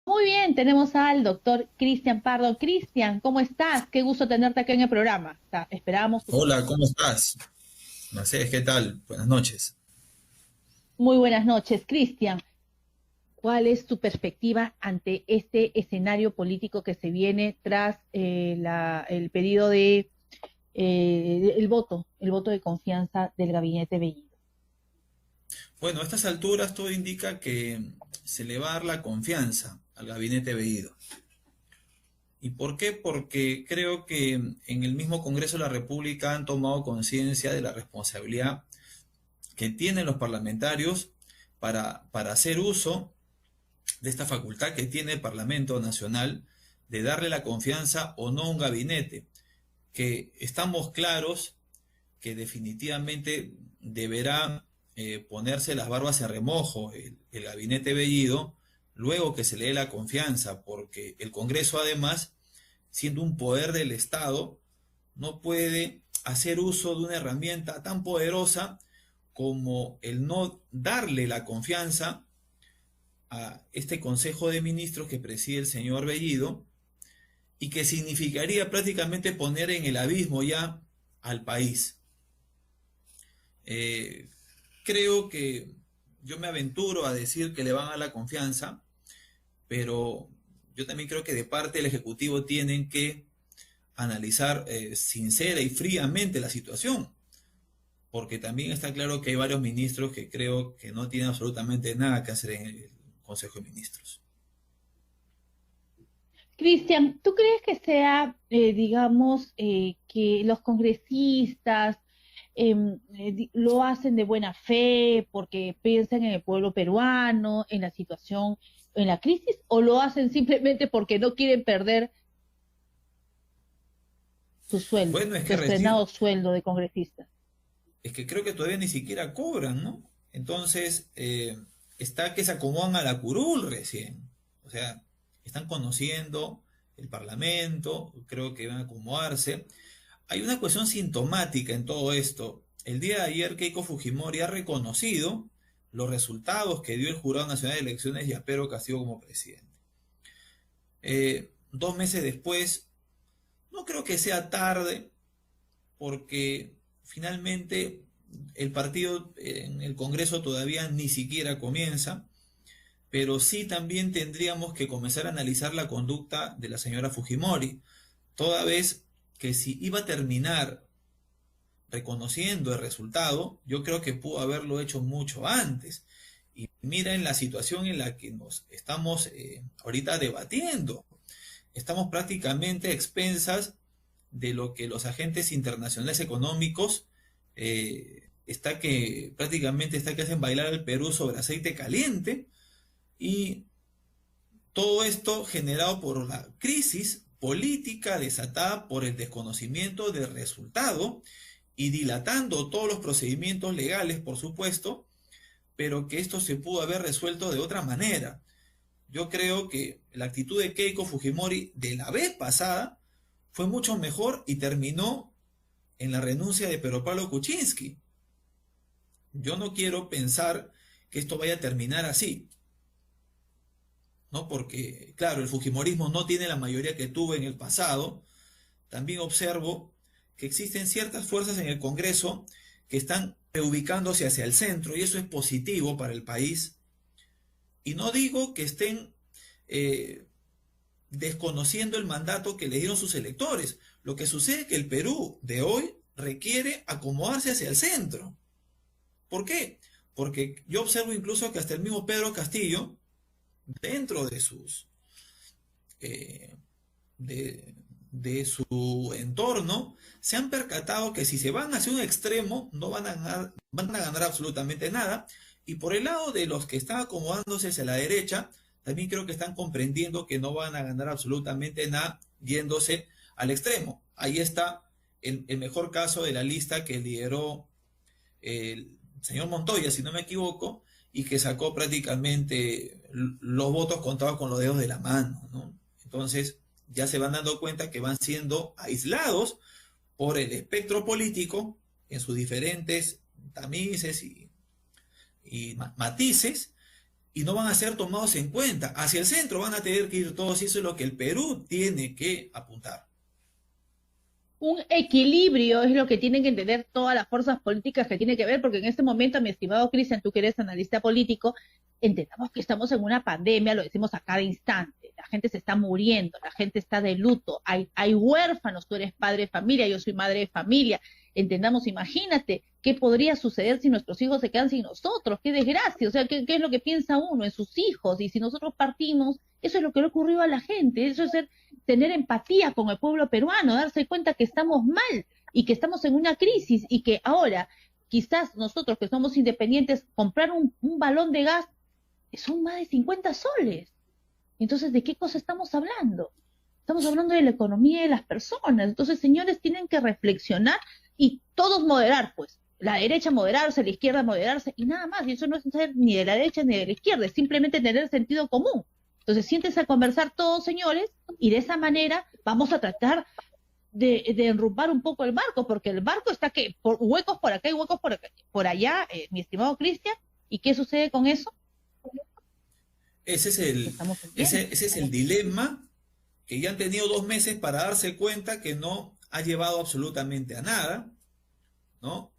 Muy bien, tenemos al doctor Cristian Pardo. Cristian, ¿cómo estás? Qué gusto tenerte aquí en el programa. Esperábamos tu Hola, contacto. ¿cómo estás? Mercedes, ¿qué tal? Buenas noches. Muy buenas noches, Cristian. ¿Cuál es tu perspectiva ante este escenario político que se viene tras el pedido de el voto de confianza del gabinete Bellido? Bueno, a estas alturas todo indica que se le va a dar la confianza al gabinete Bellido. ¿Y por qué? Porque creo que en el mismo Congreso de la República han tomado conciencia de la responsabilidad que tienen los parlamentarios para hacer uso de esta facultad que tiene el Parlamento Nacional de darle la confianza o no a un gabinete, que estamos claros que definitivamente deberá ponerse las barbas en remojo el gabinete Bellido luego que se le dé la confianza, porque el Congreso además, siendo un poder del Estado, no puede hacer uso de una herramienta tan poderosa como el no darle la confianza a este Consejo de Ministros que preside el señor Bellido y que significaría prácticamente poner en el abismo ya al país. Eh, Creo que yo me aventuro a decir que le van a dar la confianza, pero yo también creo que de parte del Ejecutivo tienen que analizar sincera y fríamente la situación, porque también está claro que hay varios ministros que creo que no tienen absolutamente nada que hacer en el Consejo de Ministros. Cristian, ¿tú crees que sea, digamos, que los congresistas lo hacen de buena fe porque piensan en el pueblo peruano, en la situación, en la crisis, o lo hacen simplemente porque no quieren perder su sueldo, Bueno, su estrenado sueldo de congresista? es que creo que todavía ni siquiera cobran, ¿no? Entonces, está que se acomodan a la curul recién. O sea, están conociendo el Parlamento, creo que van a acomodarse. Hay una cuestión sintomática en todo esto. El día de ayer Keiko Fujimori ha reconocido los resultados que dio el Jurado Nacional de Elecciones y a Pedro Castillo como presidente. 2 meses después, no creo que sea tarde, porque finalmente el partido en el Congreso todavía ni siquiera comienza, pero sí también tendríamos que comenzar a analizar la conducta de la señora Fujimori, toda vez que si iba a terminar reconociendo el resultado, yo creo que pudo haberlo hecho mucho antes. Y mira en la situación en la que nos estamos ahorita debatiendo. Estamos prácticamente a expensas de lo que los agentes internacionales económicos está que prácticamente está que hacen bailar al Perú sobre aceite caliente, y todo esto generado por la crisis política desatada por el desconocimiento del resultado y dilatando todos los procedimientos legales, por supuesto, pero que esto se pudo haber resuelto de otra manera. Yo creo que la actitud de Keiko Fujimori de la vez pasada fue mucho mejor y terminó en la renuncia de Pedro Pablo Kuczynski. Yo no quiero pensar que esto vaya a terminar así, ¿no? Porque, claro, el Fujimorismo no tiene la mayoría que tuvo en el pasado. También observo que existen ciertas fuerzas en el Congreso que están reubicándose hacia el centro y eso es positivo para el país. Y no digo que estén eh, desconociendo el mandato que le dieron sus electores. Lo que sucede es que el Perú de hoy requiere acomodarse hacia el centro. ¿Por qué? Porque yo observo incluso que hasta el mismo Pedro Castillo, dentro de sus eh, de su entorno, se han percatado que si se van hacia un extremo no van a ganar absolutamente nada. Y por el lado de los que están acomodándose hacia la derecha, también creo que están comprendiendo que no van a ganar absolutamente nada yéndose al extremo. Ahí está el mejor caso de la lista que lideró el señor Montoya, si no me equivoco, y que sacó prácticamente los votos contados con los dedos de la mano, ¿no? Entonces, ya se van dando cuenta que van siendo aislados por el espectro político en sus diferentes tamices y matices, y no van a ser tomados en cuenta. Hacia el centro van a tener que ir todos y eso es lo que el Perú tiene que apuntar. Un equilibrio es lo que tienen que entender todas las fuerzas políticas que tiene que ver, porque en este momento, mi estimado Cristian, tú que eres analista político, entendamos que estamos en una pandemia, lo decimos a cada instante, la gente se está muriendo, la gente está de luto, hay huérfanos, tú eres padre de familia, yo soy madre de familia, entendamos, imagínate qué podría suceder si nuestros hijos se quedan sin nosotros, qué desgracia, o sea, qué es lo que piensa uno en sus hijos, y si nosotros partimos, eso es lo que le ocurrió a la gente, eso es tener empatía con el pueblo peruano, darse cuenta que estamos mal y que estamos en una crisis y que ahora quizás nosotros que somos independientes comprar un balón de gas son más de 50 soles. Entonces, ¿de qué cosa estamos hablando? Estamos hablando de la economía de las personas. Entonces, señores, tienen que reflexionar y todos moderar, pues. La derecha moderarse, la izquierda moderarse y nada más. Y eso no es ser ni de la derecha ni de la izquierda, es simplemente tener sentido común. Entonces, siéntense a conversar todos, señores, y de esa manera vamos a tratar de enrumbar un poco el barco, porque el barco está que por huecos por acá y huecos por allá, mi estimado Cristian. ¿Y qué sucede con eso? Ese es el dilema que ya han tenido 2 meses para darse cuenta que no ha llevado absolutamente a nada, ¿no?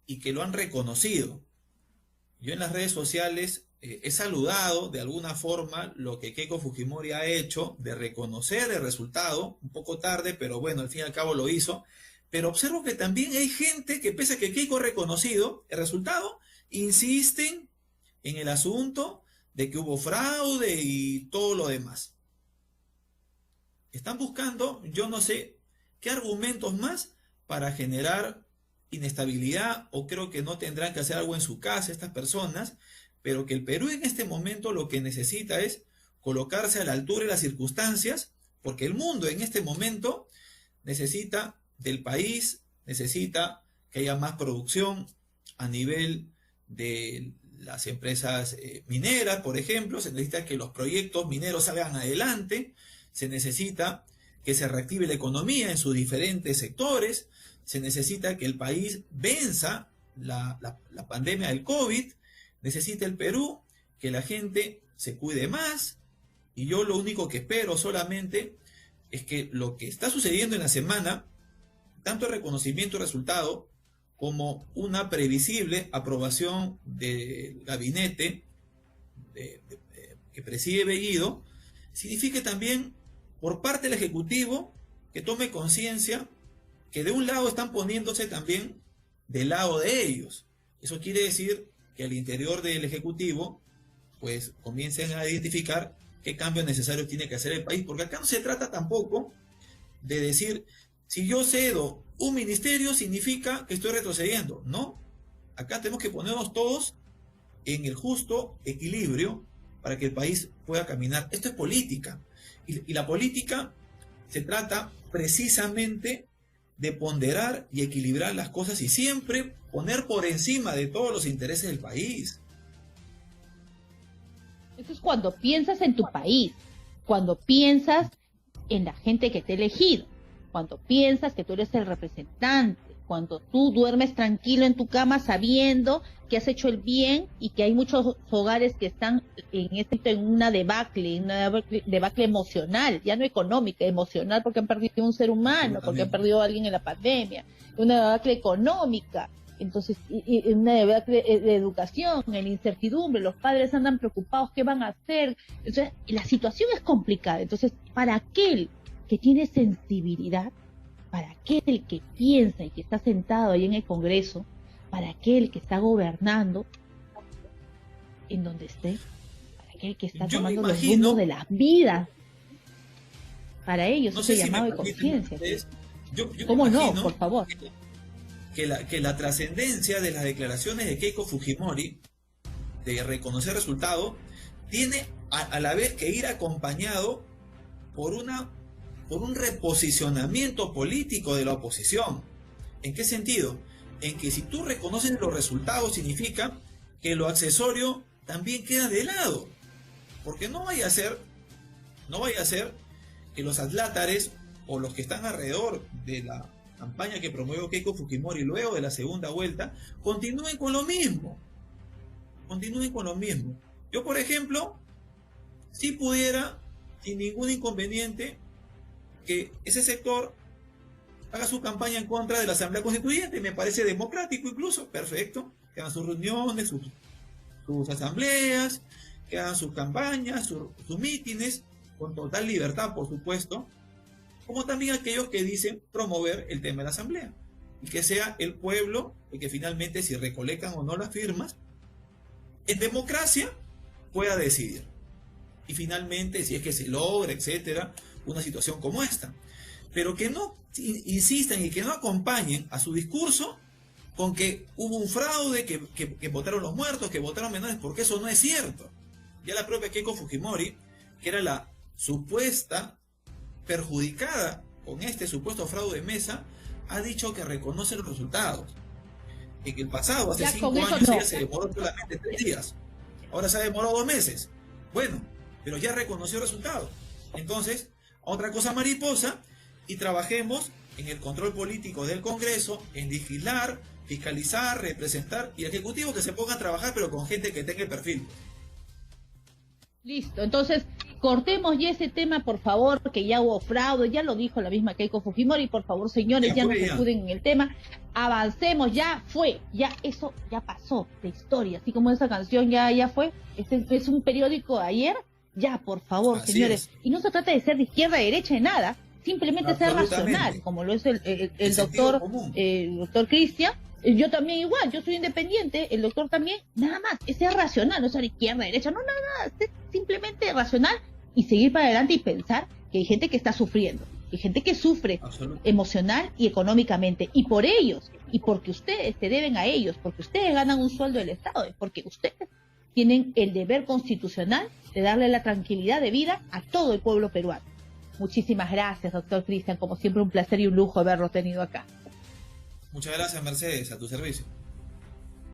Y que lo han reconocido. Yo en las redes sociales he saludado de alguna forma lo que Keiko Fujimori ha hecho de reconocer el resultado, un poco tarde, pero bueno, al fin y al cabo lo hizo. Pero observo que también hay gente que pese a que Keiko ha reconocido el resultado, insisten en el asunto de que hubo fraude y todo lo demás. Están buscando, yo no sé, qué argumentos más para generar inestabilidad, o creo que no tendrán que hacer algo en su casa estas personas, pero que el Perú en este momento lo que necesita es colocarse a la altura de las circunstancias, porque el mundo en este momento necesita del país, necesita que haya más producción a nivel de las empresas mineras, por ejemplo, se necesita que los proyectos mineros salgan adelante, se necesita que se reactive la economía en sus diferentes sectores, se necesita que el país venza la pandemia del COVID, necesita el Perú que la gente se cuide más, y yo lo único que espero solamente es que lo que está sucediendo en la semana, tanto el reconocimiento y resultado, como una previsible aprobación del gabinete que preside Bellido, signifique también por parte del Ejecutivo que tome conciencia que de un lado están poniéndose también del lado de ellos. Eso quiere decir que al interior del Ejecutivo pues comiencen a identificar qué cambios necesarios tiene que hacer el país, porque acá no se trata tampoco de decir, si yo cedo un ministerio significa que estoy retrocediendo. No, acá tenemos que ponernos todos en el justo equilibrio para que el país pueda caminar. Esto es política, y la política se trata precisamente de ponderar y equilibrar las cosas y siempre poner por encima de todos los intereses del país. Eso es cuando piensas en tu país, cuando piensas en la gente que te ha elegido, cuando piensas que tú eres el representante, cuando tú duermes tranquilo en tu cama sabiendo que has hecho el bien y que hay muchos hogares que están en una debacle emocional, ya no económica, emocional, porque han perdido un ser humano, porque han perdido a alguien en la pandemia, una debacle económica. Entonces, y una debacle de educación, en la incertidumbre, los padres andan preocupados, ¿qué van a hacer? Entonces, la situación es complicada. Entonces, para aquel que tiene sensibilidad, para aquel que piensa y que está sentado ahí en el Congreso, para aquel que está gobernando, en donde esté, para aquel que está tomando los rumbos de las vidas, para ellos ese llamado de conciencia. ¿Cómo no? Por favor. Que la trascendencia de las declaraciones de Keiko Fujimori de reconocer resultado tiene a la vez que ir acompañado por un reposicionamiento político de la oposición. ¿En qué sentido? En que si tú reconoces los resultados significa que lo accesorio también queda de lado, porque no vaya a ser que los adlátares o los que están alrededor de la campaña que promovió Keiko Fujimori luego de la segunda vuelta continúen con lo mismo. Yo, por ejemplo, si pudiera, sin ningún inconveniente, que ese sector haga su campaña en contra de la Asamblea Constituyente, me parece democrático incluso, perfecto, que hagan sus reuniones, sus asambleas, que hagan sus campañas, sus mítines, con total libertad, por supuesto, como también aquellos que dicen promover el tema de la Asamblea, y que sea el pueblo el que finalmente, si recolectan o no las firmas, en democracia pueda decidir. Y finalmente, si es que se logra, etcétera, una situación como esta. Pero que no insistan y que no acompañen a su discurso con que hubo un fraude, que votaron los muertos, que votaron menores, porque eso no es cierto. Ya la propia Keiko Fujimori, que era la supuesta perjudicada con este supuesto fraude de mesa, ha dicho que reconoce los resultados. En el pasado, hace 5 años, ella se demoró solamente 3 días. Ahora se ha demorado 2 meses. Bueno, pero ya reconoció resultados. Entonces, otra cosa mariposa, y trabajemos en el control político del Congreso, en legislar, fiscalizar, representar, y el Ejecutivo que se ponga a trabajar, pero con gente que tenga el perfil. Listo, entonces cortemos ya ese tema, por favor, que ya hubo fraude, ya lo dijo la misma Keiko Fujimori, por favor, señores, ya no se escuden en el tema, avancemos, ya fue, ya eso ya pasó de historia, así como esa canción ya fue, es un periódico de ayer, ya, por favor, así señores, y no se trata de ser de izquierda, de derecha, de nada, simplemente ser racional, como lo es el doctor Cristian. Yo también igual, yo soy independiente, el doctor también, nada más, es ser racional, no ser izquierda, derecha, no, nada, ser simplemente racional y seguir para adelante y pensar que hay gente que está sufriendo, hay gente que sufre emocional y económicamente, y por ellos, y porque ustedes se deben a ellos, porque ustedes ganan un sueldo del Estado, es porque ustedes tienen el deber constitucional de darle la tranquilidad de vida a todo el pueblo peruano. Muchísimas gracias, doctor Cristian, como siempre un placer y un lujo haberlo tenido acá. Muchas gracias, Mercedes, a tu servicio.